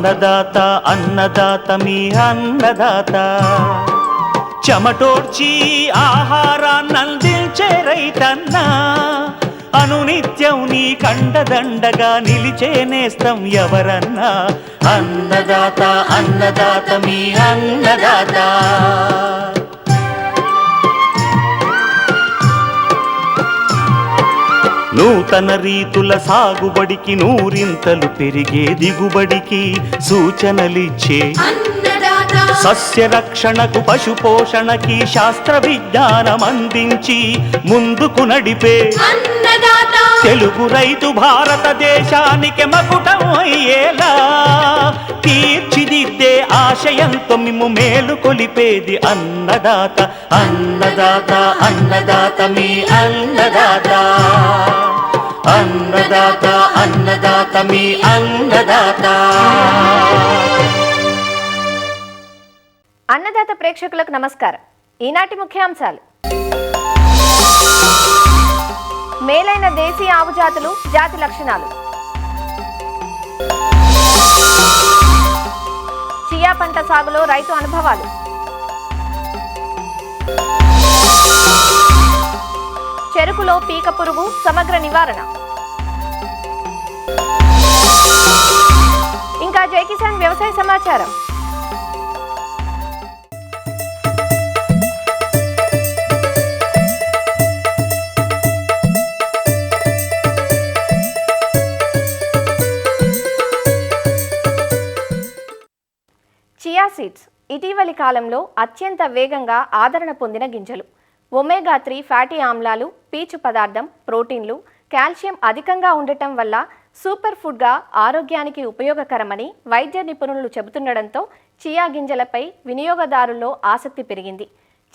అన్నదాత అన్నదాత మీ అన్నదాత చెమటోడ్చి ఆహారాన్నందించే రైతన్న అనునిత్యం నీ కండదండగా నిలిచే నేస్తం ఎవరన్నా అన్నదాత అన్నదాత మీ అన్నదాత. నూతన రీతుల సాగుబడికి నూరింతలు పెరిగే దిగుబడికి సూచనలిచ్చే సస్య రక్షణకు పశు పోషణకి శాస్త్ర విజ్ఞానం అందించి ముందుకు నడిపే తెలుగు రైతు భారతదేశానికి మకుటం అయ్యేలా తీర్చిదిద్దే ఆశయంతో మిమ్ము మేలు కొలిపేది అన్నదాత అన్నదాత అన్నదాత మీ అన్నదాత అన్నదాత అన్నదాత మీ అన్నదాత. అన్నదాత ప్రేక్షకులకు నమస్కారం. ఈనాటి ముఖ్యాంశాలు: మేలైన దేశీయ ఆవు జాతులు, జాతి లక్షణాలు, చియా పంట సాగులో రైతు అనుభవాలు, చెరుకులో పీక పురుగు సమగ్ర నివారణ, ఇంకా జై కిసాన్ వ్యవసాయ సమాచారం. చియా సీడ్స్ ఇటీవలి కాలంలో అత్యంత వేగంగా ఆదరణ పొందిన గింజలు. ఒమేగా-3 ఫ్యాటీ ఆమ్లాలు, పీచు పదార్థం, ప్రోటీన్లు, కాల్షియం అధికంగా ఉండటం వల్ల సూపర్ ఫుడ్గా ఆరోగ్యానికి ఉపయోగకరమని వైద్య నిపుణులు చెబుతుండడంతో చియా గింజలపై వినియోగదారుల్లో ఆసక్తి పెరిగింది.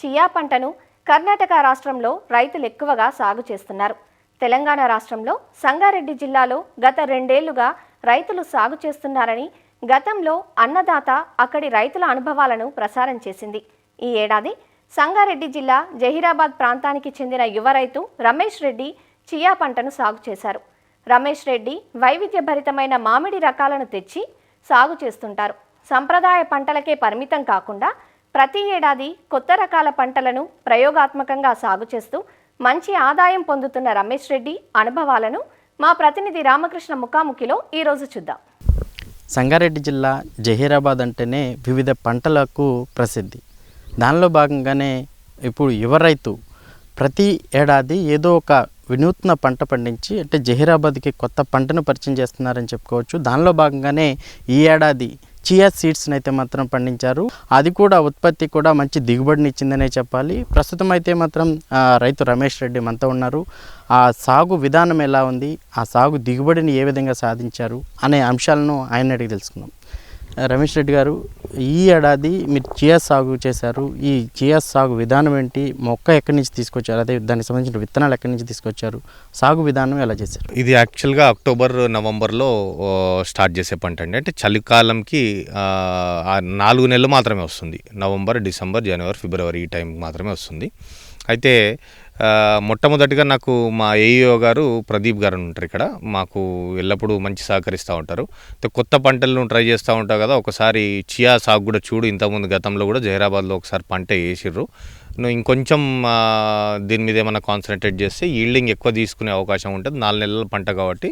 చియా పంటను కర్ణాటక రాష్ట్రంలో రైతులు ఎక్కువగా సాగు చేస్తున్నారు. తెలంగాణ రాష్ట్రంలో సంగారెడ్డి జిల్లాలో గత 2 ఏళ్లుగా రైతులు సాగు చేస్తున్నారని గతంలో అన్నదాత అక్కడి రైతుల అనుభవాలను ప్రసారం చేసింది. ఈ ఏడాది సంగారెడ్డి జిల్లా జహీరాబాద్ ప్రాంతానికి చెందిన యువ రైతు రమేష్ రెడ్డి చియా పంటను సాగు చేశారు. రమేష్ రెడ్డి వైవిధ్యభరితమైన మామిడి రకాలను తెచ్చి సాగు చేస్తుంటారు. సంప్రదాయ పంటలకే పరిమితం కాకుండా ప్రతి ఏడాది కొత్త రకాల పంటలను ప్రయోగాత్మకంగా సాగు చేస్తూ మంచి ఆదాయం పొందుతున్న రమేష్ రెడ్డి అనుభవాలను మా ప్రతినిధి రామకృష్ణ ముఖాముఖిలో ఈరోజు చూద్దాం. సంగారెడ్డి జిల్లా జహీరాబాద్ అంటేనే వివిధ పంటలకు ప్రసిద్ధి. దానిలో భాగంగానే ఇప్పుడు యువ రైతు ప్రతి ఏడాది ఏదో ఒక వినూత్న పంట పండించి అంటే జహీరాబాద్కి కొత్త పంటను పరిచయం చేస్తున్నారని చెప్పుకోవచ్చు. దానిలో భాగంగానే ఈ ఏడాది చియా సీడ్స్ని అయితే మాత్రం పండించారు. అది కూడా ఉత్పత్తి కూడా మంచి దిగుబడిని ఇచ్చిందనే చెప్పాలి. ప్రస్తుతం అయితే మాత్రం రైతు రమేష్ రెడ్డి మనతో ఉన్నారు. ఆ సాగు విధానం ఎలా ఉంది, ఆ సాగు దిగుబడిని ఏ విధంగా సాధించారు అనే అంశాలను ఆయన అడిగి తెలుసుకుందాం. రమేష్ రెడ్డి గారు, ఈ ఏడాది మీరు చియా సాగు చేశారు. ఈ చియా సాగు విధానం ఏంటి, మొక్క ఎక్కడి నుంచి తీసుకొచ్చారు, అదే దానికి సంబంధించిన విత్తనాలు ఎక్కడి నుంచి తీసుకొచ్చారు, సాగు విధానం ఎలా చేశారు? ఇది యాక్చువల్గా అక్టోబర్ నవంబర్లో స్టార్ట్ చేసే పంట అండి. అంటే చలికాలంకి 4 నెలలు మాత్రమే వస్తుంది. నవంబర్, డిసెంబర్, జనవరి, ఫిబ్రవరి ఈ టైం మాత్రమే వస్తుంది. అయితే మొట్టమొదటిగా నాకు మా ఏఈఓ గారు ప్రదీప్ గారు ఉంటారు ఇక్కడ, మాకు ఎల్లప్పుడూ మంచి సహకరిస్తూ ఉంటారు. కొత్త పంటలను ట్రై చేస్తూ ఉంటావు కదా, ఒకసారి చియా సాగు కూడా చూడు, ఇంతకుముందు గతంలో కూడా జహీరాబాద్లో ఒకసారి పంట వేసిర్రు, నువ్వు ఇంకొంచెం దీని మీద ఏమైనా కాన్సన్ట్రేట్ చేస్తే ఈల్డింగ్ ఎక్కువ తీసుకునే అవకాశం ఉంటుంది. 4 నెలల పంట కాబట్టి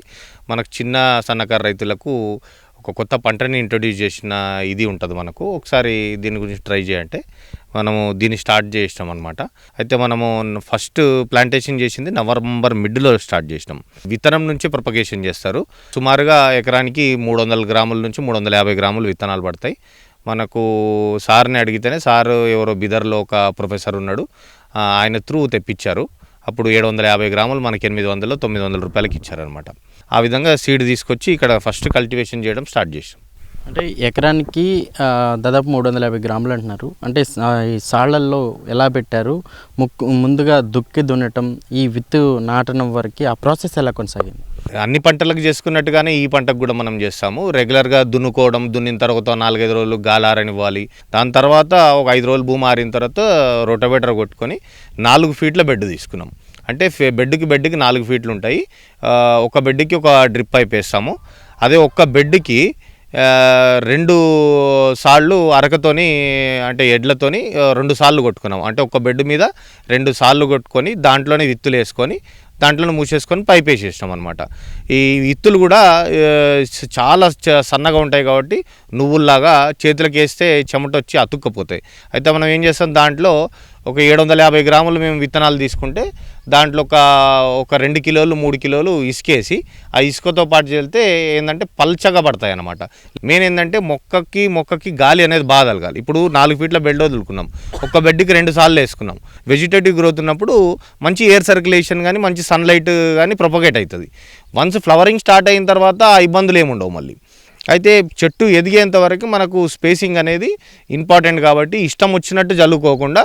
మనకు చిన్న సన్నకారు రైతులకు ఒక కొత్త పంటని ఇంట్రొడ్యూస్ చేసిన ఇది ఉంటుంది మనకు. ఒకసారి దీని గురించి ట్రై చేయంటే మనము దీన్ని స్టార్ట్ చేసినాం అనమాట. అయితే మనము ఫస్ట్ ప్లాంటేషన్ చేసింది నవంబర్ మిడ్లో స్టార్ట్ చేసినాం. విత్తనం నుంచి ప్రొపగేషన్ చేస్తారు. సుమారుగా ఎకరానికి 300 గ్రాముల నుంచి 350 గ్రాములు విత్తనాలు పడతాయి. మనకు సార్ని అడిగితేనే, సార్ ఎవరో బిదర్లో ఒక ప్రొఫెసర్ ఉన్నాడు, ఆయన త్రూ తెప్పించారు. అప్పుడు 750 గ్రాములు మనకి 800-900 రూపాయలకి ఇచ్చారనమాట. ఆ విధంగా సీడ్ తీసుకొచ్చి ఇక్కడ ఫస్ట్ కల్టివేషన్ చేయడం స్టార్ట్ చేసాం. అంటే ఎకరానికి దాదాపు 350 గ్రాములు అంటున్నారు. అంటే ఈ సాళ్లల్లో ఎలా పెట్టారు, ముందుగా దుక్కి దున్నటం, ఈ విత్తు నాటడం వరకు ఆ ప్రాసెస్ ఎలా కొనసాగింది? అన్ని పంటలకు చేసుకున్నట్టుగానే ఈ పంటకు కూడా మనం చేస్తాము. రెగ్యులర్గా దున్నుకోవడం, దున్నిన తర్వాత 4-5 రోజులు గాలారనివ్వాలి. దాని తర్వాత ఒక 5 రోజులు భూమి ఆరిన తర్వాత రోటవేటర్ కొట్టుకొని 4 ఫీట్ల బెడ్ తీసుకున్నాం. అంటే బెడ్కి 4 ఫీట్లు ఉంటాయి. ఒక బెడ్కి ఒక డ్రిప్ పైప్ వేస్తాము. అదే ఒక్క బెడ్కి రెండు సార్లు అరకతోని అంటే ఎడ్లతోని 2 సార్లు కొట్టుకున్నాం. అంటే ఒక బెడ్ మీద 2 సార్లు కొట్టుకొని దాంట్లోనే విత్తులు వేసుకొని దాంట్లోనే మూసేసుకొని పైప్ వేసేసినాం అనమాట. ఈ విత్తులు కూడా చాలా సన్నగా ఉంటాయి కాబట్టి నువ్వుల్లాగా చేతులకు వేస్తే చెమట వచ్చి అతుక్కపోతాయి. అయితే మనం ఏం చేస్తాం, దాంట్లో ఒక 750 గ్రాములు మేము విత్తనాలు తీసుకుంటే దాంట్లో ఒక 2 కిలోలు 3 కిలోలు ఇసుకేసి ఆ ఇసుకతో పాటు వెళ్తే ఏంటంటే పల్చగా పడతాయి అన్నమాట. మెయిన్ ఏంటంటే మొక్కకి గాలి అనేది బాగా తగలాలి. ఇప్పుడు 4 ఫీట్ల బెడ్ వదులుకున్నాం, ఒక బెడ్కి 2 సార్లు వేసుకున్నాం. వెజిటేటివ్ గ్రోత్ ఉన్నప్పుడు మంచి ఎయిర్ సర్క్యులేషన్ కానీ మంచి సన్లైట్ కానీ ప్రొపగేట్ అవుతుంది. వన్స్ ఫ్లవరింగ్ స్టార్ట్ అయిన తర్వాత ఆ ఇబ్బందులు ఏముండవు మళ్ళీ. అయితే చెట్టు ఎదిగేంత వరకు మనకు స్పేసింగ్ అనేది ఇంపార్టెంట్ కాబట్టి ఇష్టం వచ్చినట్టు జల్లుకోకుండా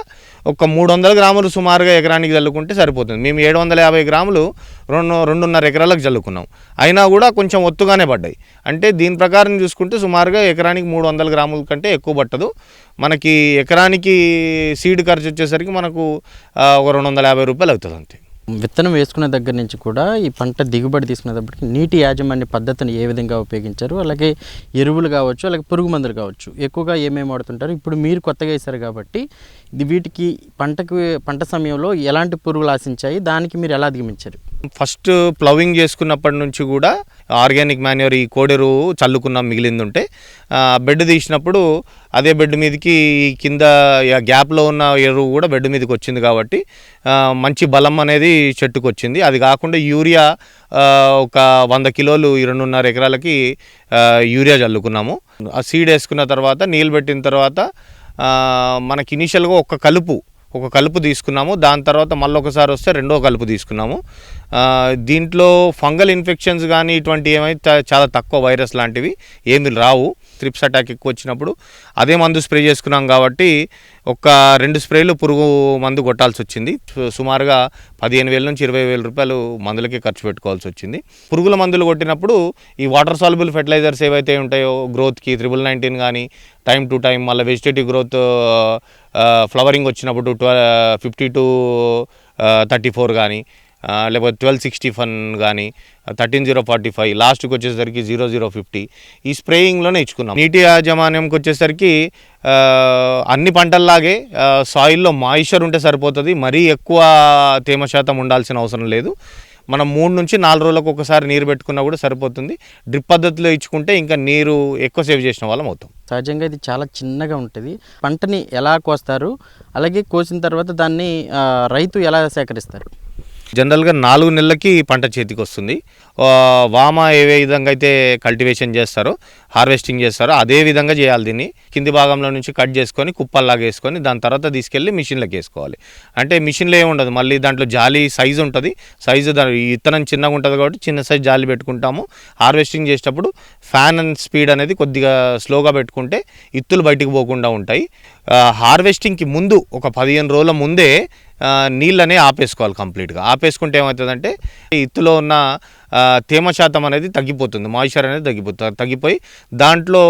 ఒక 300 గ్రాములు సుమారుగా ఎకరానికి జల్లుకుంటే సరిపోతుంది. మేము 750 గ్రాములు 2.5 ఎకరాలకు జల్లుకున్నాం, అయినా కూడా కొంచెం ఒత్తుగానే పడ్డాయి. అంటే దీని ప్రకారం చూసుకుంటే సుమారుగా ఎకరానికి 300 గ్రాముల కంటే ఎక్కువ పట్టదు. మనకి ఎకరానికి సీడ్ ఖర్చు వచ్చేసరికి మనకు ఒక 250 రూపాయలు అవుతుంది అంతే. విత్తనం వేసుకునే దగ్గర నుంచి కూడా ఈ పంట దిగుబడి తీసుకునేటప్పటికి నీటి యాజమాన్య పద్ధతిని ఏ విధంగా ఉపయోగించారు, అలాగే ఎరువులు కావచ్చు, అలాగే పురుగు మందులు కావచ్చు, ఎక్కువగా ఏమేమి వాడుతుంటారు? ఇప్పుడు మీరు కొత్తగా వేశారు కాబట్టి వీటికి పంట సమయంలో ఎలాంటి పురుగులు ఆశించాయి, దానికి మీరు ఎలా అధిగమించారు? ఫస్ట్ ప్లవింగ్ చేసుకున్నప్పటి నుంచి కూడా ఆర్గానిక్ మాన్యూర్ ఈ కోడెరు చల్లుకున్నాం మిగిలింది ఉంటే, బెడ్ తీసినప్పుడు అదే బెడ్ మీదకి కింద గ్యాప్లో ఉన్న ఎరువు కూడా బెడ్ మీదకి వచ్చింది కాబట్టి మంచి బలం అనేది చెట్టుకు వచ్చింది. అది కాకుండా యూరియా ఒక 100 కిలోలు 2.5 ఎకరాలకి యూరియా చల్లుకున్నాము. ఆ సీడ్ వేసుకున్న తర్వాత నీళ్ళు పెట్టిన తర్వాత మనకి ఇనీషియల్గా ఒక కలుపు తీసుకున్నాము. దాని తర్వాత మళ్ళీ ఒకసారి వస్తే రెండో కలుపు తీసుకున్నాము. దీంట్లో ఫంగల్ ఇన్ఫెక్షన్స్ కానీ ఇటువంటి ఏమైతే చాలా తక్కువ, వైరస్ లాంటివి ఏమి రావు. త్రిప్స్ అటాక్ ఎక్కువ వచ్చినప్పుడు అదే మందు స్ప్రే చేసుకున్నాం కాబట్టి ఒక 2 స్ప్రేలు పురుగు మందు కొట్టాల్సి వచ్చింది. సుమారుగా 15,000 నుంచి 20,000 రూపాయలు మందులకే ఖర్చు పెట్టుకోవాల్సి వచ్చింది. పురుగుల మందులు కొట్టినప్పుడు ఈ వాటర్ సాల్యుబుల్ ఫెర్టిలైజర్స్ ఏవైతే ఉంటాయో గ్రోత్కి 19 కానీ టైం టు టైం, మళ్ళీ వెజిటేటివ్ గ్రోత్ ఫ్లవరింగ్ వచ్చినప్పుడు 50 to 34 కానీ లేకపోతే 1261 కానీ 13045, లాస్ట్కి వచ్చేసరికి 0050 ఈ స్ప్రేయింగ్లోనే ఇచ్చుకున్నాం. నీటి యాజమాన్యంకి వచ్చేసరికి అన్ని పంటల్లాగే సాయిల్లో మాయిశ్చర్ ఉంటే సరిపోతుంది, మరీ ఎక్కువ తేమ శాతం ఉండాల్సిన అవసరం లేదు. మనం 3 నుంచి 4 రోజులకు ఒకసారి నీరు పెట్టుకున్నా కూడా సరిపోతుంది. డ్రిప్ పద్ధతిలో ఇచ్చుకుంటే ఇంకా నీరు ఎక్కువ సేవ్ చేసిన వాళ్ళం అవుతాం. సహజంగా ఇది చాలా చిన్నగా ఉంటుంది. పంటని ఎలా కోస్తారు, అలాగే కోసిన తర్వాత దాన్ని రైతు ఎలా సేకరిస్తారు? జనరల్గా 4 నెలలకి పంట చేతికి వస్తుంది. వామ ఏ విధంగా అయితే కల్టివేషన్ చేస్తారో, హార్వెస్టింగ్ చేస్తారో అదే విధంగా చేయాలి. దీన్ని కింది భాగంలో నుంచి కట్ చేసుకొని కుప్పల్లాగా వేసుకొని దాని తర్వాత తీసుకెళ్ళి మిషన్లోకి వేసుకోవాలి. అంటే మిషన్లో ఏముండదు, మళ్ళీ దాంట్లో జాలి సైజు ఉంటుంది. ఈ విత్తనం చిన్నగా ఉంటుంది కాబట్టి చిన్న సైజు జాలి పెట్టుకుంటాము. హార్వెస్టింగ్ చేసేటప్పుడు ఫ్యాన్ అండ్ స్పీడ్ అనేది కొద్దిగా స్లోగా పెట్టుకుంటే ఇత్తులు బయటికి పోకుండా ఉంటాయి. హార్వెస్టింగ్కి ముందు ఒక 15 రోజుల ముందే నీళ్ళనే ఆపేసుకోవాలి. కంప్లీట్గా ఆపేసుకుంటే ఏమవుతుందంటే ఇత్తులో ఉన్న తేమ శాతం అనేది తగ్గిపోతుంది, మాయిశ్చర్ అనేది తగ్గిపోయి దాంట్లో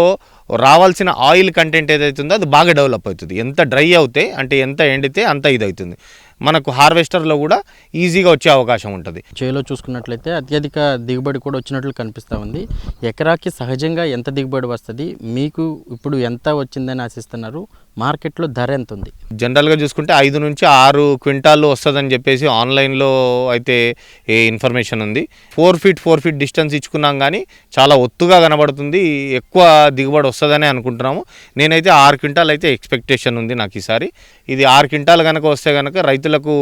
రావాల్సిన ఆయిల్ కంటెంట్ ఏదైతుందో అది బాగా డెవలప్ అవుతుంది. ఎంత డ్రై అవుతే అంటే ఎంత ఎండితే అంత ఇది అవుతుంది. మనకు హార్వెస్టర్లో కూడా ఈజీగా వచ్చే అవకాశం ఉంటుంది. చేలో చూసుకున్నట్లయితే అత్యధిక దిగుబడి కూడా వచ్చినట్లు కనిపిస్తూ ఉంది. ఎకరాకి సహజంగా ఎంత దిగుబడి వస్తుంది, మీకు ఇప్పుడు ఎంత వచ్చిందని ఆశిస్తున్నారు, మార్కెట్లో ధర ఎంత ఉంది? జనరల్గా చూసుకుంటే 5 నుంచి 6 క్వింటాలు వస్తుందని చెప్పేసి ఆన్లైన్లో అయితే ఏ ఇన్ఫర్మేషన్ ఉంది. 4 ఫీట్ డిస్టెన్స్ ఇచ్చుకున్నాం కానీ చాలా ఒత్తుగా కనబడుతుంది, ఎక్కువ దిగుబడి వస్తుందని అనుకుంటున్నాము. నేనైతే 6 క్వింటాల్ అయితే ఎక్స్పెక్టేషన్ ఉంది నాకు ఈసారి. ఇది 6 క్వింటాల్ కనుక వస్తే కనుక రైతులకు,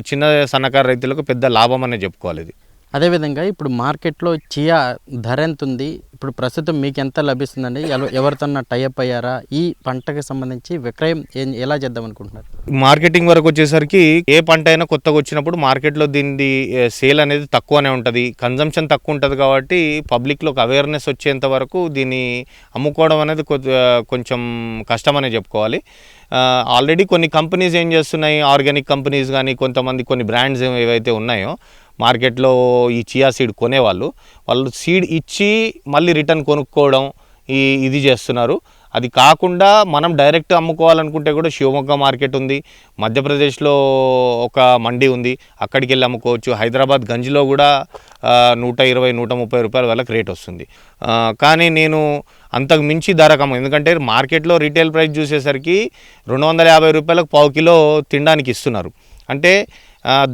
చిన్న సన్నకారు రైతులకు పెద్ద లాభం అనే చెప్పుకోవాలి ఇది. అదేవిధంగా ఇప్పుడు మార్కెట్లో చియా ధర ఎంత ఉంది, ఇప్పుడు ప్రస్తుతం మీకు ఎంత లభిస్తుందండి, ఎవరితో టైఅప్ అయ్యారా, ఈ పంటకు సంబంధించి విక్రయం ఎలా చేద్దాం అనుకుంటున్నారు? మార్కెటింగ్ వరకు వచ్చేసరికి ఏ పంట అయినా కొత్తగా వచ్చినప్పుడు మార్కెట్లో దీని సేల్ అనేది తక్కువనే ఉంటుంది, కన్జంప్షన్ తక్కువ ఉంటుంది కాబట్టి పబ్లిక్లో ఒక అవేర్నెస్ వచ్చేంత వరకు దీన్ని అమ్ముకోవడం అనేది కొంచెం కష్టమనే చెప్పుకోవాలి. ఆల్రెడీ కొన్ని కంపెనీస్ ఏం చేస్తున్నాయి, ఆర్గానిక్ కంపెనీస్ కానీ కొన్ని బ్రాండ్స్ ఏవైతే ఉన్నాయో మార్కెట్లో ఈ చియా సీడ్ కొనేవాళ్ళు సీడ్ ఇచ్చి మళ్ళీ రిటర్న్ కొనుక్కోవడం ఇది చేస్తున్నారు. అది కాకుండా మనం డైరెక్ట్ అమ్ముకోవాలనుకుంటే కూడా శివమొగ్గ మార్కెట్ ఉంది, మధ్యప్రదేశ్లో ఒక మండి ఉంది, అక్కడికి వెళ్ళి అమ్ముకోవచ్చు. హైదరాబాద్ గంజ్లో కూడా 120-130 రూపాయల వరకు రేట్ వస్తుంది. కానీ నేను అంతకు మించి ధరకము, ఎందుకంటే మార్కెట్లో రీటైల్ ప్రైస్ చూసేసరికి 250 రూపాయలకు పావు కిలో తినడానికి ఇస్తున్నారు. అంటే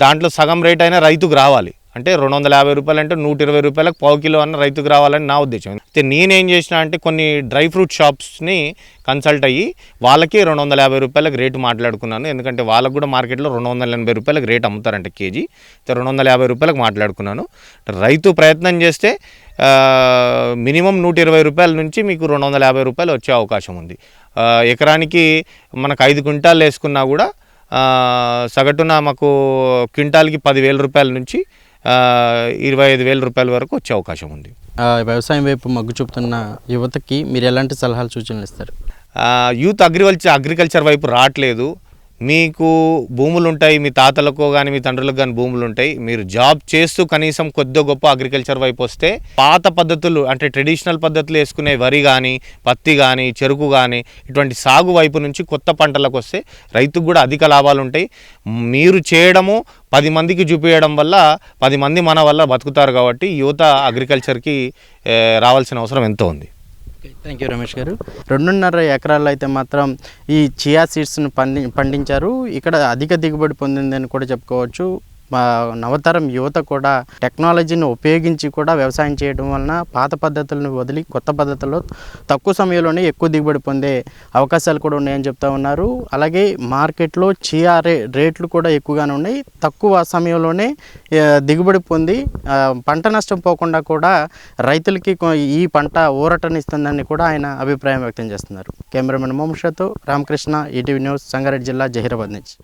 దాంట్లో సగం రేట్ అయినా రైతుకు రావాలి. అంటే 250 రూపాయలు అంటే 120 రూపాయలకు పావు కిలో అన్న రైతుకు రావాలని నా ఉద్దేశం. అయితే నేనేం చేసిన అంటే కొన్ని డ్రై ఫ్రూట్ షాప్స్ని కన్సల్ట్ అయ్యి వాళ్ళకి 250 రూపాయలకు రేటు మాట్లాడుకున్నాను. ఎందుకంటే వాళ్ళకు కూడా మార్కెట్లో 280 రూపాయలకు రేట్ అమ్ముతారంట కేజీ. 250 రూపాయలకు మాట్లాడుకున్నాను. రైతు ప్రయత్నం చేస్తే మినిమం 120 రూపాయల నుంచి మీకు 250 రూపాయలు వచ్చే అవకాశం ఉంది. ఎకరానికి మనకు 5 క్వింటాలు వేసుకున్నా కూడా సగటున మాకు క్వింటాల్కి 10,000 రూపాయల నుంచి 25,000 రూపాయల వరకు వచ్చే అవకాశం ఉంది. వ్యవసాయం వైపు మొగ్గు చూపుతున్న యువతకి మీరు ఎలాంటి సలహాలు సూచనలు ఇస్తారు? యూత్ అగ్రికల్చర్ వైపు రావట్లేదు. మీకు భూములు ఉంటాయి, మీ తాతలకు కానీ మీ తండ్రులకు కానీ భూములు ఉంటాయి, మీరు జాబ్ చేస్తూ కనీసం కొద్ది గొప్ప అగ్రికల్చర్ వైపు వస్తే పాత పద్ధతులు అంటే ట్రెడిషనల్ పద్ధతులు వేసుకునే వరి కానీ పత్తి కానీ చెరుకు కానీ ఇటువంటి సాగు వైపు నుంచి కొత్త పంటలకు వస్తే రైతుకు కూడా అధిక లాభాలు ఉంటాయి. మీరు చేయడము 10 మందికి చూపించడం వల్ల 10 మంది మన వల్ల బతుకుతారు. కాబట్టి యువత అగ్రికల్చర్కి రావాల్సిన అవసరం ఎంతో ఉంది. థ్యాంక్ యూ రమేష్ గారు. 2.5 ఎకరాల్లో అయితే మాత్రం ఈ చియా సీడ్స్ను పండించారు. ఇక్కడ అధిక దిగుబడి పొందిందని కూడా చెప్పుకోవచ్చు. మా నవతరం యువత కూడా టెక్నాలజీని ఉపయోగించి కూడా వ్యవసాయం చేయడం వలన పాత పద్ధతులను వదిలి కొత్త పద్ధతుల్లో తక్కువ సమయంలోనే ఎక్కువ దిగుబడి పొందే అవకాశాలు కూడా ఉన్నాయని చెప్తా ఉన్నారు. అలాగే మార్కెట్లో చియా రేట్లు కూడా ఎక్కువగానే ఉన్నాయి. తక్కువ సమయంలోనే దిగుబడి పొంది పంట నష్టం పోకుండా కూడా రైతులకి ఈ పంట ఊరటనిస్తుందని కూడా ఆయన అభిప్రాయం వ్యక్తం చేస్తున్నారు. కెమెరామెన్ మోముషతో రామకృష్ణ, ఈటీవీ న్యూస్, సంగారెడ్డి జిల్లా, జహీరాబాద్ నుంచి.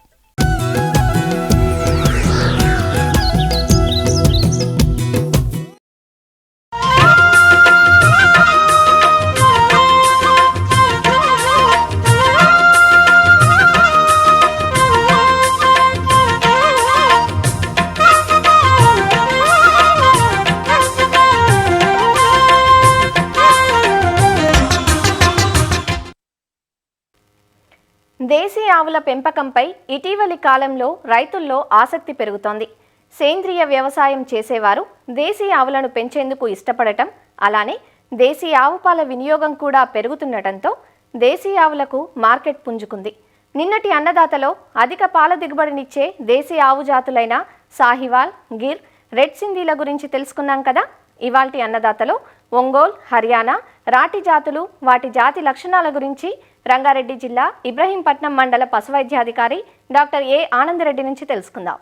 దేశీ ఆవుల పెంపకంపై ఇటీవలి కాలంలో రైతుల్లో ఆసక్తి పెరుగుతోంది. సేంద్రియ వ్యవసాయం చేసేవారు దేశీ ఆవులను పెంచేందుకు ఇష్టపడటం, అలానే దేశీ ఆవు పాల వినియోగం కూడా పెరుగుతుండటంతో దేశీ ఆవులకు మార్కెట్ పుంజుకుంది. నిన్నటి అన్నదాతలో అధిక పాల దిగుబడినిచ్చే దేశీ ఆవు జాతులైన సాహివాల్, గిర్, రెడ్ సింధీల గురించి తెలుసుకున్నాం కదా. ఇవాల్టి అన్నదాతలో ఒంగోల్, హర్యానా, రాటి జాతులు, వాటి జాతి లక్షణాల గురించి రంగారెడ్డి జిల్లా ఇబ్రహీంపట్నం మండల పశువైద్యాధికారి డాక్టర్ ఏ ఆనందరెడ్డి నుంచి తెలుసుకుందాం.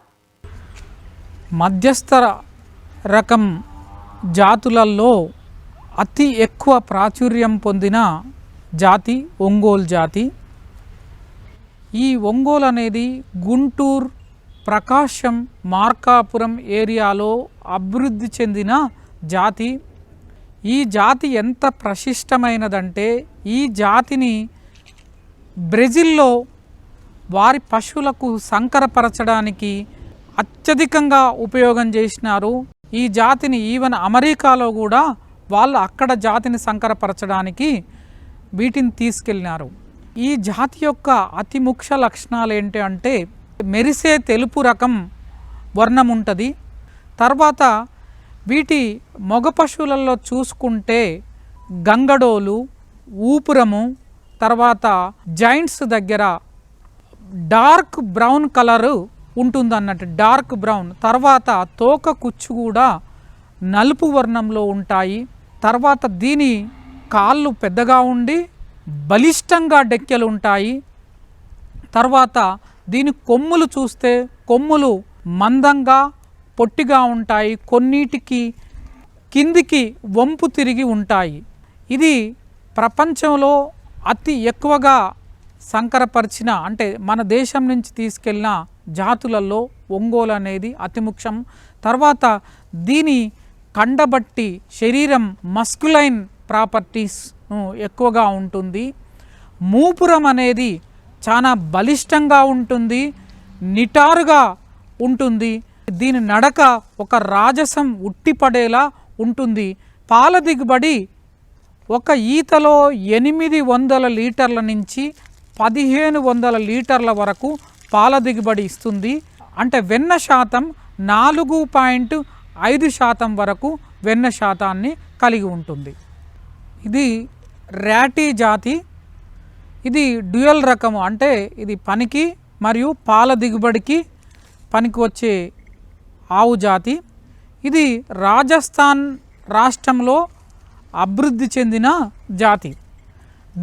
మధ్యస్థ రకం జాతులలో అతి ఎక్కువ ప్రాచుర్యం పొందిన జాతి ఒంగోలు జాతి. ఈ ఒంగోలు అనేది గుంటూరు, ప్రకాశం, మార్కాపురం ఏరియాలో అభివృద్ధి చెందిన జాతి. ఈ జాతి ఎంత ప్రశిష్టమైనదంటే ఈ జాతిని బ్రెజిల్లో వారి పశువులకు సంకరపరచడానికి అత్యధికంగా ఉపయోగం చేసినారు. ఈ జాతిని ఈవెన్ అమెరికాలో కూడా వాళ్ళు అక్కడ జాతిని సంకరపరచడానికి వీటిని తీసుకెళ్ళినారు. ఈ జాతి యొక్క అతి ముఖ్య లక్షణాలు ఏంటి అంటే మెరిసే తెలుపు రకం వర్ణం ఉంటుంది. తర్వాత వీటి మగ పశువులలో చూసుకుంటే గంగడోలు, ఊపురము, తర్వాత జాయింట్స్ దగ్గర డార్క్ బ్రౌన్ కలరు ఉంటుంది అన్నట్టు, డార్క్ బ్రౌన్. తర్వాత తోక కుచ్చు కూడా నలుపు వర్ణంలో ఉంటాయి. తర్వాత దీని కాళ్ళు పెద్దగా ఉండి బలిష్టంగా డెక్కెలు ఉంటాయి. తర్వాత దీని కొమ్ములు చూస్తే కొమ్ములు మందంగా పొట్టిగా ఉంటాయి, కొన్నిటికి కిందికి వంపు తిరిగి ఉంటాయి. ఇది ప్రపంచంలో అతి ఎక్కువగా సంకరపరిచిన అంటే మన దేశం నుంచి తీసుకెళ్ళిన జాతులలో ఒంగోలు అనేది అతి ముఖ్యం. తర్వాత దీని కండబట్టి శరీరం మస్కులైన్ ప్రాపర్టీస్ ఎక్కువగా ఉంటుంది. మూపురం అనేది చాలా బలిష్టంగా ఉంటుంది, నిటారుగా ఉంటుంది. దీని నడక ఒక రాజసం ఉట్టిపడేలా ఉంటుంది. పాల దిగుబడి ఒక ఈతలో 800 లీటర్ల నుంచి 1500 లీటర్ల వరకు పాల దిగుబడి ఇస్తుంది. అంటే వెన్న శాతం 4.5% వరకు వెన్న శాతాన్ని కలిగి ఉంటుంది. ఇది ర్యాటీ జాతి. ఇది డ్యూయల్ రకము, అంటే ఇది పనికి మరియు పాల దిగుబడికి పనికి వచ్చే ఆవు జాతి. ఇది రాజస్థాన్ రాష్ట్రంలో అభివృద్ధి చెందిన జాతి.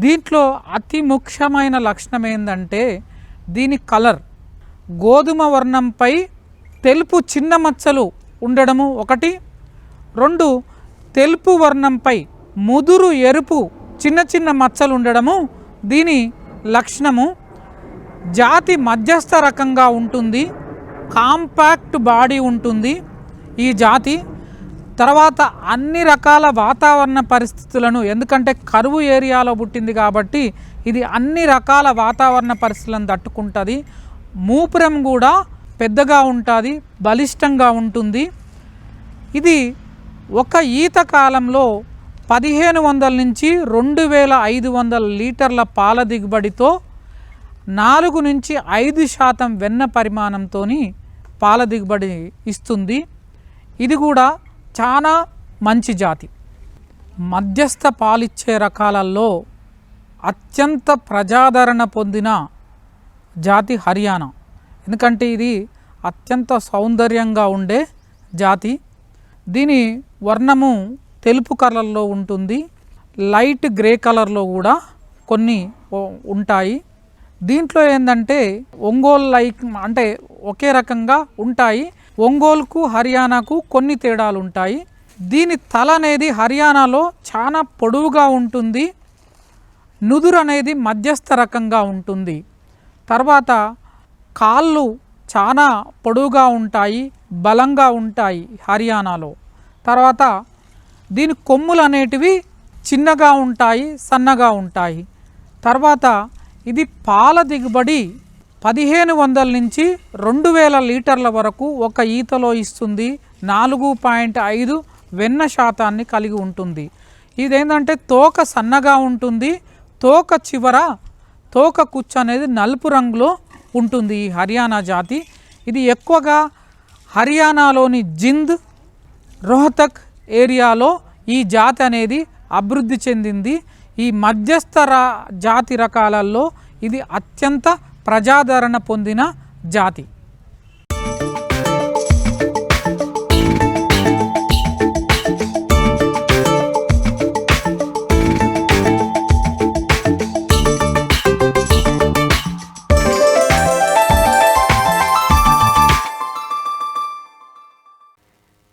దీంట్లో అతి ముఖ్యమైన లక్షణం ఏంటంటే దీని కలర్ గోధుమ వర్ణంపై తెలుపు చిన్న మచ్చలు ఉండడము ఒకటి. 2 తెలుపు వర్ణంపై ముదురు ఎరుపు చిన్న చిన్న మచ్చలు ఉండడము దీని లక్షణము. జాతి మధ్యస్థ రకంగా ఉంటుంది, కాంపాక్ట్ బాడీ ఉంటుంది ఈ జాతి. తర్వాత అన్ని రకాల వాతావరణ పరిస్థితులను, ఎందుకంటే కరువు ఏరియాలో పుట్టింది కాబట్టి ఇది అన్ని రకాల వాతావరణ పరిస్థితులను తట్టుకుంటుంది. మూపురం కూడా పెద్దగా ఉంటుంది, బలిష్టంగా ఉంటుంది. ఇది ఒక ఈత కాలంలో 1500 నుంచి 2500 లీటర్ల పాల దిగుబడితో 4 నుంచి 5% వెన్న పరిమాణంతో పాల దిగుబడి ఇస్తుంది. ఇది కూడా చాలా మంచి జాతి. మధ్యస్థ పాలిచ్చే రకాలలో అత్యంత ప్రజాదరణ పొందిన జాతి హర్యానా. ఎందుకంటే ఇది అత్యంత సౌందర్యంగా ఉండే జాతి. దీని వర్ణము తెలుపు కలర్లో ఉంటుంది, లైట్ గ్రే కలర్లో కూడా కొన్ని ఉంటాయి. దీంట్లో ఏంటంటే ఒంగోలు లైక్ అంటే ఒకే రకంగా ఉంటాయి. ఒంగోలుకు హర్యానాకు కొన్ని తేడాలు ఉంటాయి. దీని తల అనేది హర్యానాలో చాలా పొడవుగా ఉంటుంది, నుదురు అనేది మధ్యస్థ రకంగా ఉంటుంది. తర్వాత కాళ్ళు చాలా పొడవుగా ఉంటాయి, బలంగా ఉంటాయి హర్యానాలో. తర్వాత దీని కొమ్ములు అనేటివి చిన్నగా ఉంటాయి, సన్నగా ఉంటాయి. తర్వాత ఇది పాల దిగుబడి 1500 నుంచి 2000 లీటర్ల వరకు ఒక ఈతలో ఇస్తుంది. 4.5 వెన్న శాతాన్ని కలిగి ఉంటుంది. ఇదేంటంటే తోక సన్నగా ఉంటుంది, తోక చివర తోక కుచ్చు అనేది నలుపు రంగులో ఉంటుంది ఈ హర్యానా జాతి. ఇది ఎక్కువగా హర్యానాలోని జింద్, రోహతక్ ఏరియాలో ఈ జాతి అనేది అభివృద్ధి చెందింది. ఈ మధ్యస్థ జాతి రకాలలో ఇది అత్యంత ప్రజాదరణ పొందిన జాతి.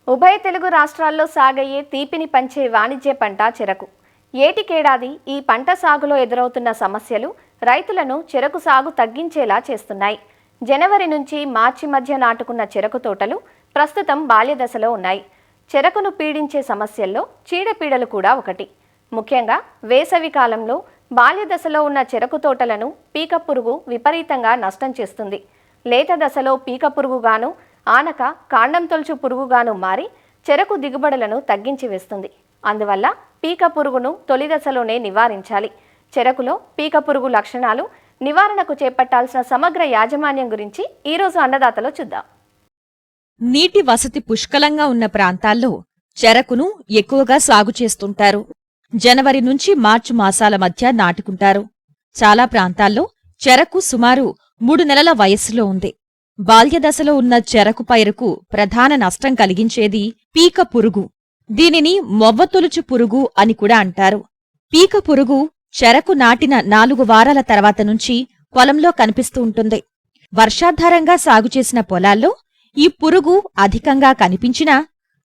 ఉభయ తెలుగు రాష్ట్రాల్లో సాగయ్యే తీపిని పంచే వాణిజ్య పంట చెరకు. ఏటికేడాది ఈ పంట సాగులో ఎదురవుతున్న సమస్యలు రైతులను చెరకు సాగు తగ్గించేలా చేస్తున్నాయి. జనవరి నుంచి మార్చి మధ్య నాటుకున్న చెరకు తోటలు ప్రస్తుతం బాల్యదశలో ఉన్నాయి. చెరకును పీడించే సమస్యల్లో చీడపీడలు కూడా ఒకటి. ముఖ్యంగా వేసవి కాలంలో బాల్యదశలో ఉన్న చెరకు తోటలను పీక పురుగు విపరీతంగా నష్టం చేస్తుంది. లేత దశలో పీక పురుగుగాను, ఆనక కాండం తొలుచు పురుగుగాను మారి చెరకు దిగుబడులను తగ్గించి వేస్తుంది. అందువల్ల పీక పురుగును తొలి దశలోనే నివారించాలి. చెరకులో పీక పురుగు లక్షణాలు, నివారణకు చేపట్టాల్సిన సమగ్ర యాజమాన్యం గురించి ఈరోజు అన్నదాతలో చూద్దాం. నీటి వసతి పుష్కలంగా ఉన్న ప్రాంతాల్లో చెరకును ఎక్కువగా సాగు చేస్తుంటారు. జనవరి నుంచి మార్చి మాసాల మధ్య నాటుకుంటారు. చాలా ప్రాంతాల్లో చెరకు సుమారు 3 నెలల వయస్సులో ఉంది. బాల్యదశలో ఉన్న చెరకు పైరుకు ప్రధాన నష్టం కలిగించేది పీక పురుగు. దీనిని మొవ్వతొలుచు పురుగు అని కూడా అంటారు. పీక పురుగు చెరకు నాటిన 4 వారాల తర్వాత నుంచి పొలంలో కనిపిస్తూ ఉంటుంది. వర్షాధారంగా సాగు చేసిన పొలాల్లో ఈ పురుగు అధికంగా కనిపించినా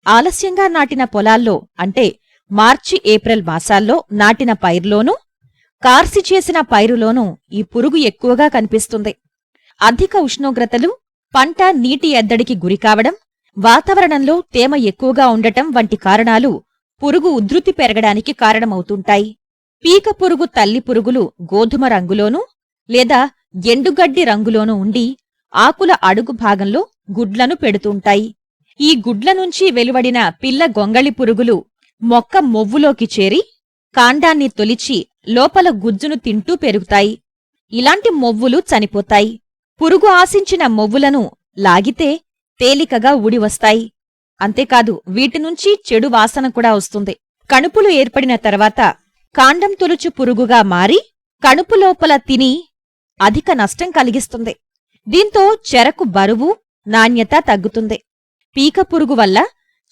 ఆలస్యంగా నాటిన పొలాల్లో అంటే మార్చి ఏప్రిల్ మాసాల్లో నాటిన పైరులోనూ, కార్సి చేసిన పైరులోనూ ఈ పురుగు ఎక్కువగా కనిపిస్తుంది. అధిక ఉష్ణోగ్రతలు, పంట నీటి ఎద్దడికి గురికావడం, వాతావరణంలో తేమ ఎక్కువగా ఉండటం వంటి కారణాలు పురుగు ఉధృతి పెరగడానికి కారణమవుతుంటాయి. పీక పురుగు తల్లి పురుగులు గోధుమ రంగులోనూ లేదా ఎండుగడ్డి రంగులోనూ ఉండి ఆకుల అడుగు భాగంలో గుడ్లను పెడుతుంటాయి. ఈ గుడ్ల నుంచి వెలువడిన పిల్ల గొంగళి పురుగులు మొక్క మొవ్వులోకి చేరి కాండాన్ని తొలిచి లోపల గుజ్జును తింటూ పెరుగుతాయి. ఇలాంటి మొవ్వులు చనిపోతాయి. పురుగు ఆశించిన మొవ్వులను లాగితే తేలికగా ఊడివస్తాయి. అంతేకాదు వీటినుంచి చెడు వాసన కూడా వస్తుంది. కణుపులు ఏర్పడిన తర్వాత కాండం తొలుచు పురుగుగా మారి కణుపు లోపల తిని అధిక నష్టం కలిగిస్తుంది. దీంతో చెరకు బరువు, నాణ్యత తగ్గుతుంది. పీక పురుగు వల్ల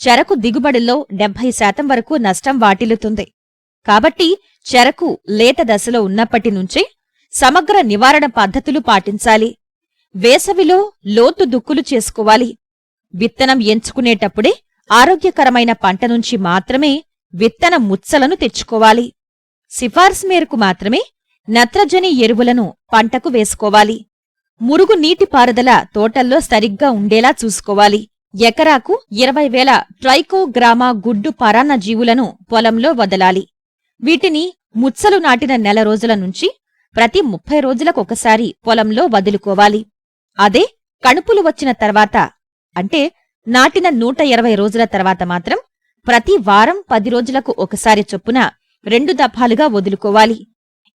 చెరకు దిగుబడిలో 70% వరకు నష్టం వాటిల్లుతుంది. కాబట్టి చెరకు లేత దశలో ఉన్నప్పటినుంచే సమగ్ర నివారణ పద్ధతులు పాటించాలి. వేసవిలో లోతు దుక్కులు చేసుకోవాలి. విత్తనం ఎంచుకునేటప్పుడే ఆరోగ్యకరమైన పంట నుంచి మాత్రమే విత్తన ముచ్చలను తెచ్చుకోవాలి. సిఫార్సు మేరకు మాత్రమే నత్రజని ఎరువులను పంటకు వేసుకోవాలి. మురుగు నీటిపారుదల తోటల్లో సరిగ్గా ఉండేలా చూసుకోవాలి. ఎకరాకు 20,000 ట్రైకోగ్రామా గుడ్డు పరాన్న జీవులను పొలంలో వదలాలి. వీటిని ముచ్చలు నాటిన నెల రోజుల నుంచి ప్రతి 30 రోజులకొకసారి పొలంలో వదులుకోవాలి. అదే కణుపులు వచ్చిన తర్వాత అంటే నాటిన 120 రోజుల తర్వాత మాత్రం ప్రతి వారం 10 రోజులకు ఒకసారి చొప్పున 2 దఫాలుగా వదులుకోవాలి.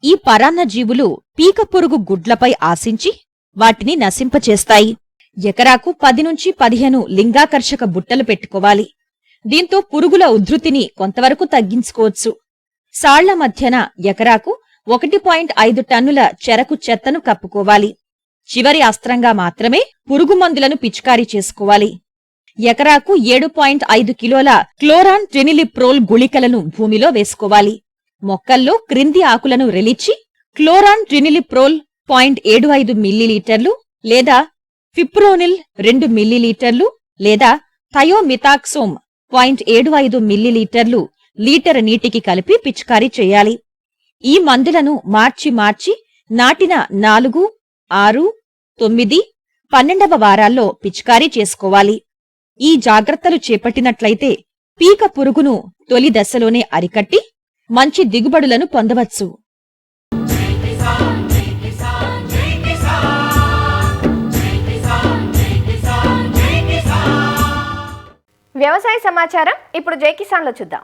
ఈ పరాన్న జీవులు పీక పురుగు గుడ్లపై ఆశించి వాటిని నశింపచేస్తాయి. ఎకరాకు 10 నుంచి 15 లింగాకర్షక బుట్టలు పెట్టుకోవాలి. దీంతో పురుగుల ఉధృతిని కొంతవరకు తగ్గించుకోవచ్చు. సాళ్ల మధ్యన ఎకరాకు 1.5 టన్నుల చెరకు చెత్తను కప్పుకోవాలి. చివరి అస్త్రంగా మాత్రమే పురుగు మందులను పిచికారీ చేసుకోవాలి. ఎకరాకు 7.5 కిలోల క్లోరాన్ ట్రినిలిప్రోల్ గుళికలను భూమిలో వేసుకోవాలి. మొక్కల్లో క్రింది ఆకులను రెలిచి క్లోరాన్ ట్రినిలిప్రోల్ 0.75 మిల్లీలీటర్లు లేదా ఫిప్రోనిల్ 2 మిల్లీలీటర్లు లేదా థయోమితాక్సోమ్ 0.75 మిల్లీలీటర్లు లీటర్ నీటికి కలిపి పిచికారీ చేయాలి. ఈ మందులను మార్చి నాటిన 4, 6, 9, 12వ వారాల్లో పిచికారీ చేసుకోవాలి. ఈ జాగ్రత్తలు చేపట్టినట్లయితే పీక పురుగును తొలి దశలోనే అరికట్టి మంచి దిగుబడులను పొందవచ్చు. వ్యవసాయ సమాచారం ఇప్పుడు జై కిసాన్లో చూద్దాం.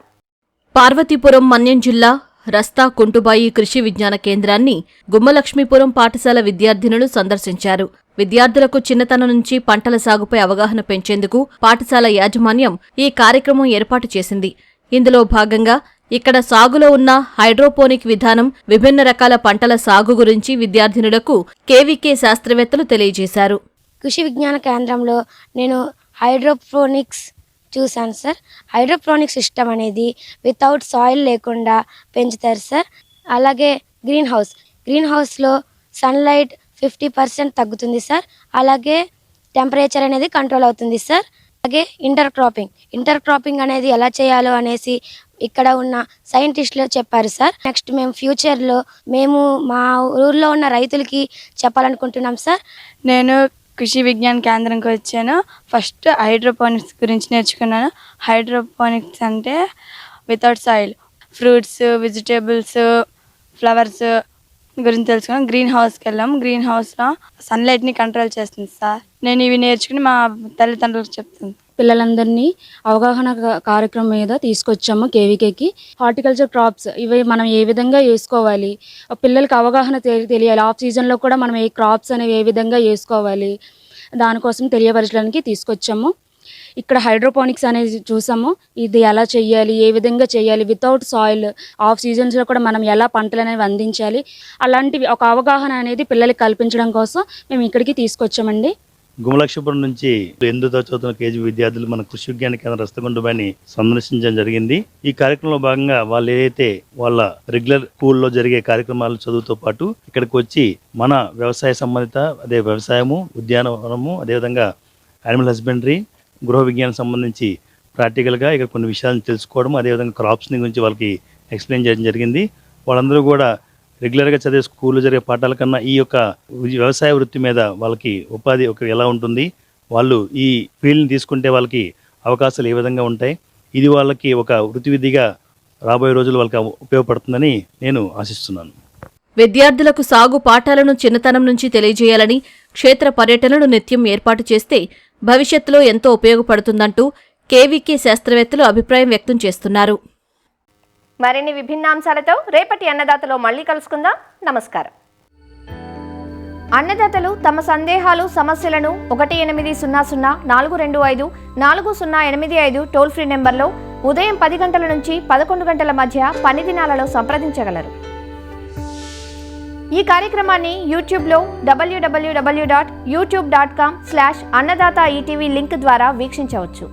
పార్వతీపురం మన్యం జిల్లా రస్తా కుంటుబాయి కృషి విజ్ఞాన కేంద్రాన్ని గుమ్మలక్ష్మీపురం పాఠశాల విద్యార్థినులు సందర్శించారు. విద్యార్థులకు చిన్నతనం నుంచి పంటల సాగుపై అవగాహన పెంచేందుకు పాఠశాల యాజమాన్యం ఈ కార్యక్రమం ఏర్పాటు చేసింది. ఇందులో భాగంగా ఇక్కడ సాగులో ఉన్న హైడ్రోపోనిక్ విధానం, విభిన్న రకాల పంటల సాగు గురించి విద్యార్థినులకు కేవీకే శాస్త్రవేత్తలు తెలియజేశారు. కృషి విజ్ఞాన కేంద్రంలో నేను హైడ్రోపోనిక్స్ చూశాను సార్. హైడ్రోపోనిక్ సిస్టమ్ అనేది వితౌట్ సాయిల్ లేకుండా పెంచుతారు సార్. అలాగే గ్రీన్ హౌస్లో సన్లైట్ 50% తగ్గుతుంది సార్. అలాగే టెంపరేచర్ అనేది కంట్రోల్ అవుతుంది సార్. అలాగే ఇంటర్ క్రాపింగ్ అనేది ఎలా చేయాలో అనేసి ఇక్కడ ఉన్న సైంటిస్టులు చెప్పారు సార్. నెక్స్ట్ మేము ఫ్యూచర్లో మా ఊర్లో ఉన్న రైతులకి చెప్పాలనుకుంటున్నాం సార్. నేను కృషి విజ్ఞాన కేంద్రంకి వచ్చాను. ఫస్ట్ హైడ్రోపోనిక్స్ గురించి నేర్చుకున్నాను. హైడ్రోపోనిక్స్ అంటే without soil fruits, vegetables, flowers గురించి తెలుసుకున్నాం. గ్రీన్ హౌస్కి వెళ్ళాము. గ్రీన్ హౌస్లో సన్లైట్ని కంట్రోల్ చేస్తుంది సార్. నేను ఇవి నేర్చుకుని మా తల్లిదండ్రులకు చెప్తాను. పిల్లలందరినీ అవగాహన కార్యక్రమం మీద తీసుకొచ్చాము కేవీకేకి. హార్టికల్చర్ క్రాప్స్ ఇవి మనం ఏ విధంగా వేసుకోవాలి, పిల్లలకి అవగాహన తెలియాలి. ఆఫ్ సీజన్లో కూడా మనం ఏ క్రాప్స్ అనేవి ఏ విధంగా వేసుకోవాలి దానికోసం తెలియపరచడానికి తీసుకొచ్చాము. ఇక్కడ హైడ్రోపోనిక్స్ అనేది చూసాము. ఇది ఎలా చేయాలి, ఏ విధంగా చేయాలి, వితౌట్ సాయిల్ ఆఫ్ సీజన్స్లో కూడా మనం ఎలా పంటలు అనేవి అందించాలి, అలాంటివి ఒక అవగాహన అనేది పిల్లలకి కల్పించడం కోసం మేము ఇక్కడికి తీసుకొచ్చామండి. గుమ్మలక్ష్మీపురం నుంచి 8వ చదువుతున్న కేజీ విద్యార్థులు మన కృషి విజ్ఞాన కేంద్రం రస్తగుంటుబాయిని సందర్శించడం జరిగింది. ఈ కార్యక్రమంలో భాగంగా వాళ్ళు ఏదైతే వాళ్ళ రెగ్యులర్ స్కూల్లో జరిగే కార్యక్రమాలు చదువుతో పాటు ఇక్కడికి వచ్చి మన వ్యవసాయ సంబంధిత అదే వ్యవసాయము, ఉద్యానవనము, అదేవిధంగా యానిమల్ హస్బెండరీ, గృహ విజ్ఞానం సంబంధించి ప్రాక్టికల్గా ఇక్కడ కొన్ని విషయాలను తెలుసుకోవడం, అదేవిధంగా క్రాప్స్ని గురించి వాళ్ళకి ఎక్స్ప్లెయిన్ చేయడం జరిగింది. వాళ్ళందరూ కూడా రెగ్యులర్గా చదివే స్కూల్లో జరిగే పాఠాల కన్నా ఈ యొక్క వ్యవసాయ వృత్తి మీద వాళ్ళకి ఉపాధి ఎలా ఉంటుంది, వాళ్ళు ఈ ఫీల్డ్ని తీసుకుంటే వాళ్ళకి అవకాశాలు ఏ విధంగా ఉంటాయి, ఇది వాళ్ళకి ఒక వృత్తి విధిగా రాబోయే రోజులు వాళ్ళకి ఉపయోగపడుతుందని నేను ఆశిస్తున్నాను. విద్యార్థులకు సాగు పాఠాలను చిన్నతనం నుంచి తెలియజేయాలని, క్షేత్ర పర్యటనలు నిత్యం ఏర్పాటు చేస్తే భవిష్యత్తులో ఎంతో ఉపయోగపడుతుందంటూ కేవీకే శాస్త్రవేత్తలు అభిప్రాయం వ్యక్తం చేస్తున్నారు. మరిన్ని విభిన్నాంశాలతో రేపటి అన్నదాతలో మళ్ళీ కలుసుకుందాం. నమస్కారం. అన్నదాతలు తమ సందేహాలు సమస్యలను 1800-425-4085 టోల్ ఫ్రీ నెంబర్లో ఉదయం 10 గంటల నుంచి 11 గంటల మధ్య పని దినాలలో సంప్రదించగలరు. ఈ కార్యక్రమాన్ని యూట్యూబ్లో www.youtube.com/annadaata ETV లింక్ ద్వారా వీక్షించవచ్చు.